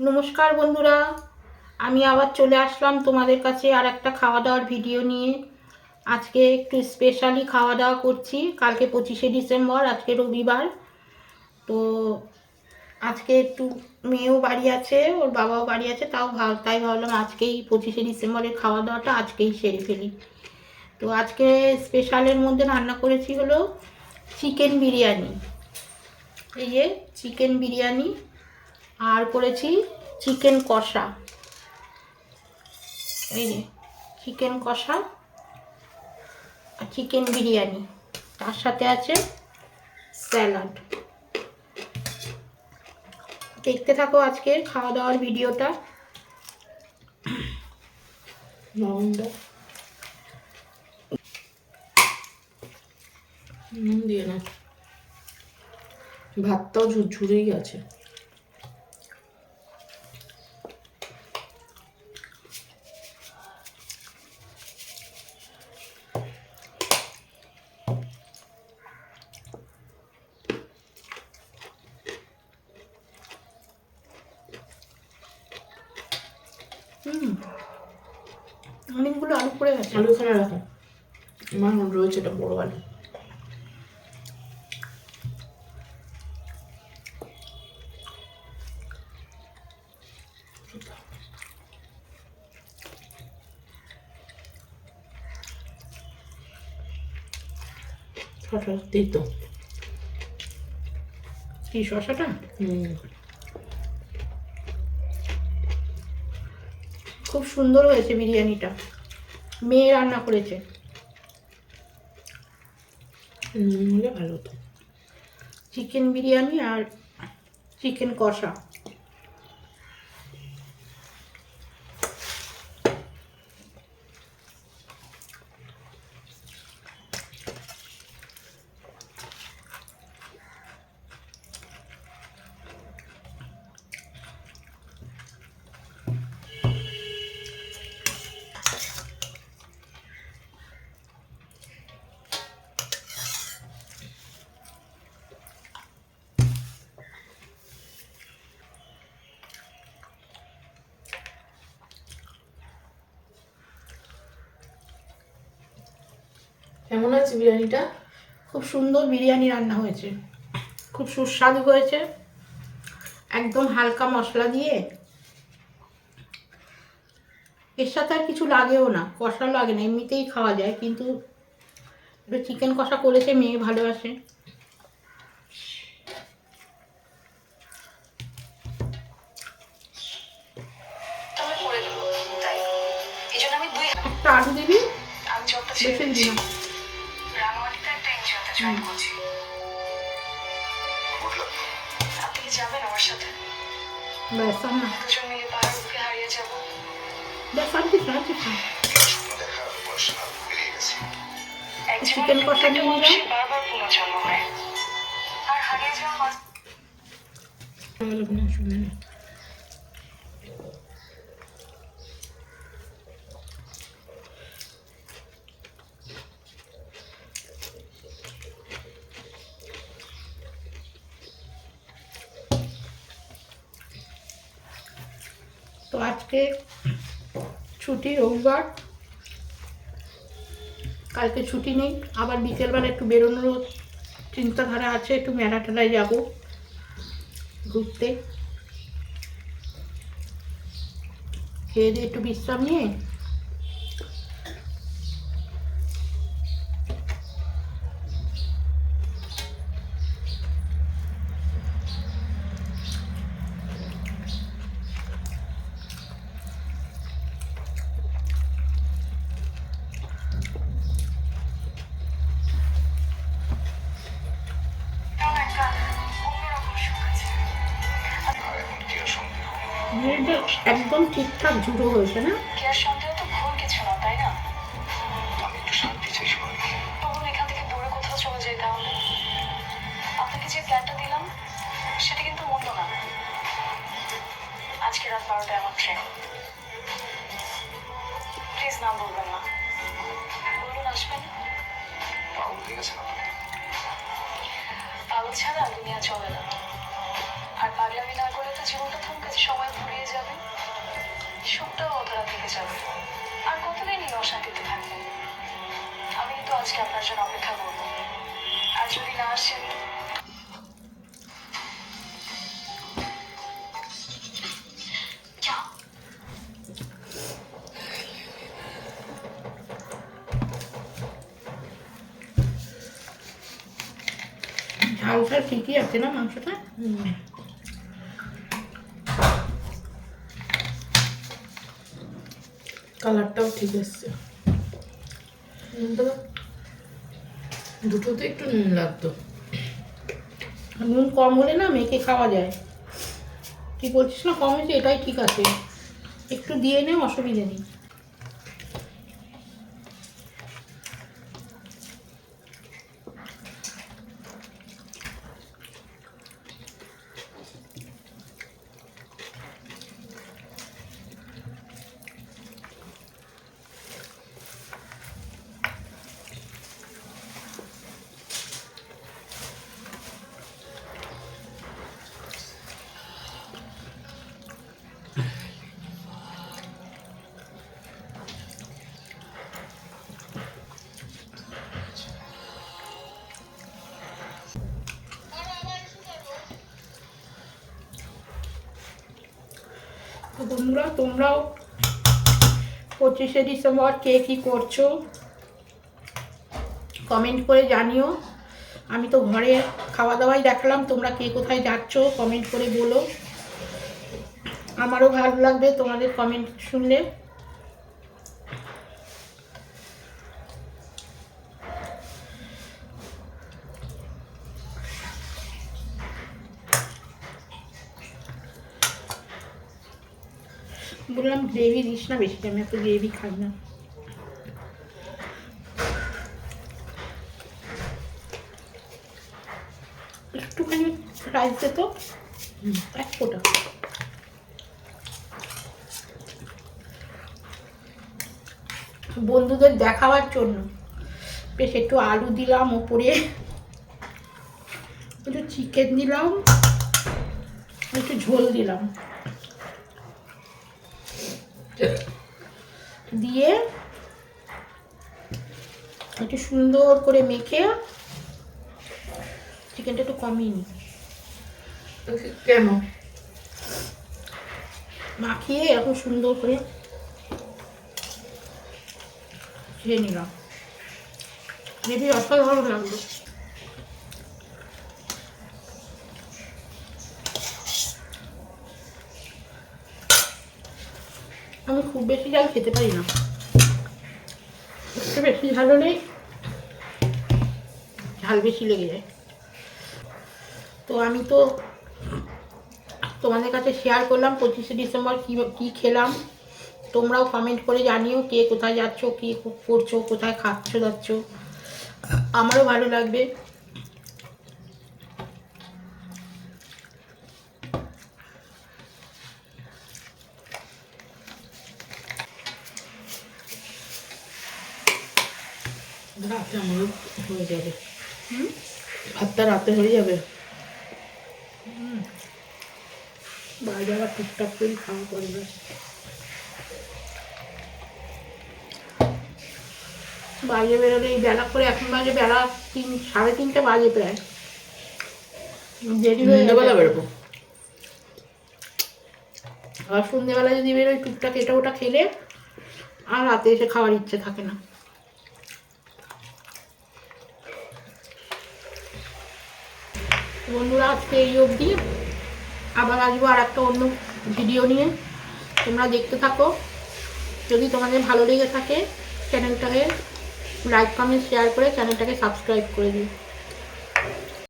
নমস্কার বন্ধুরা, আমি আবার চলে আসলাম তোমাদের কাছে আর একটা খাওয়া দাওয়ার ভিডিও নিয়ে। আজকে একটু স্পেশালি খাওয়া দাওয়া করছি। কালকে 25শে ডিসেম্বর, আজকে রবিবার। তো আজকে একটু মেয়েও বাড়ি আছে, ওর বাবাও বাড়ি আছে, তাই ভাবলাম আজকেই 25শে ডিসেম্বরের খাওয়া দাওয়াটা আজকেই সেরে ফেলি। তো আজকে স্পেশালের মধ্যে রান্না করেছি হলো চিকেন বিরিয়ানি। এই যে চিকেন বিরিয়ানি, আর করেছি চিকেন কষা। এই যে চিকেন কষা আর চিকেন বিরিয়ানি, তার সাথে আছে স্যালাড। দেখতে থাকো আজকের খাওয়া দাওয়ার ভিডিওটা। নুন দিয়ে না, ভাতটাও ঝুরঝুরেই আছে। অনেকগুলো আলু পড়ে গেছে। আলু এখানে রাখো, আমার রয়েছে এটা বড় আলু। দিই তো কি শসাটা? খুব সুন্দর হয়েছে বিরিয়ানিটা, মেয়ে রান্না করেছে। হলে ভালো হতো। চিকেন বিরিয়ানি আর চিকেন কষা। কেমন আছে বিরিয়ানিটা? খুব সুন্দর বিরিয়ানি রান্না হয়েছে, খুব সুস্বাদু হয়েছে। একদম হালকা মশলা দিয়ে, এর সাথে আর কিছু লাগেও না, কষা লাগে না, এমনিতেই খাওয়া যায়। কিন্তু একটু চিকেন কষা করেছে, মেয়ে ভালোবাসে। একটা আলু দিবি, বেশি দিবি না। ব্যাস আর না, ব্যাস আর কিছু না, কিছু না। চিকেন কষা নিয়ে নিলাম। তো আজকে ছুটি, রবিবার, কালকে ছুটি নেই। আবার বিকেলবেলা একটু বেরোনোরও চিন্তাধারা আছে, একটু মেলা টেলায় যাবো ঘুরতে। খেয়ে দিয়ে একটু বিশ্রাম নিয়ে একদম ঠিকঠাক ঝুড়ো হয়েছে না? আজকে রাত 12টায় আমার ট্রেন। প্লিজ নাম বলবেন না, বলুন আসবেন। পাগল ছাড়া দুনিয়া চলে না, আর পাগলামি না করলে তো জীবনটা থমকে সময় ঘুরে সপ্তাহ অধরা থেকে যাবে। আর কতদিন এই অশান্তিতে থাকবো? আমি তো আজকে আপনার জন্য অপেক্ষা করবো। আর যদি না আসেন, যাও। ঝালটা ঠিকই আছে না মাংসটা? কালারটাও ঠিক এসছে। দুটোতে একটু নুন লাগতো। নুন কম হলে না মেখে খাওয়া যায়। তুই বলছিস না কম হয়েছে, এটাই ঠিক আছে, একটু দিয়ে নে, অসুবিধে নেই। তো বন্ধুরা, তোমরাও 25শে ডিসেম্বর কে কী করছো কমেন্ট করে জানিও। আমি তো ঘরে খাওয়া দাওয়াই দেখলাম, তোমরা কে কোথায় যাচ্ছ কমেন্ট করে বলো, আমারও ভালো লাগবে তোমাদের কমেন্ট শুনলে। বললাম গ্রেভি দিস না বেশি, আমি এত গ্রেভি খাই না। একটুখানি রাইস দে তো, এক ফোঁটা। বন্ধুদের দেখাবার জন্য বেশ একটু আলু দিলাম ওপরে, একটু চিকেন দিলাম, একটু ঝোল দিলাম, দিয়ে একটু সুন্দর করে মেখে, চিকেনটা একটু কমিয়ে নিই, কেন মাখিয়ে এরকম সুন্দর করে খেয়ে নিলাম। গ্রেভি অসাধারণ লাগলো। আমি খুব বেশি ঝাল খেতে পারি না, একটু বেশি ঝাল হলেই ঝাল বেশি লেগে যায়। তো আমি তো তোমাদের কাছে শেয়ার করলাম 25শে ডিসেম্বর কী খেলাম। তোমরাও কমেন্ট করে জানিও কে কোথায় যাচ্ছ, কী করছো, কোথায় খাচ্ছ যাচ্ছ, আমারও ভালো লাগবে। রাতে আমারও হয়ে যাবে। ভাতটা রাতে হয়ে যাবে। বাইরে আবার টুকটাক করে খাওয়া করবে। বাইরে বেরোলে এই বেলা করে, এখন বাজে বেলা 3-3:30 বাজে প্রায়, দেরি হয়ে সন্ধ্যেবেলা বেরোবো। আবার সন্ধ্যেবেলা যদি বেরোই টুকটাক এটা ওটা খেলে আর রাতে এসে খাওয়ার ইচ্ছে থাকে না। বন্ধুরা, আজকে এই অবধি, আবার আসবো আর একটা অন্য ভিডিও নিয়ে, তোমরা দেখতে থাকো। যদি তোমাদের ভালো লেগে থাকে চ্যানেলটাকে লাইক কমেন্ট শেয়ার করে চ্যানেলটাকে সাবস্ক্রাইব করে দিও।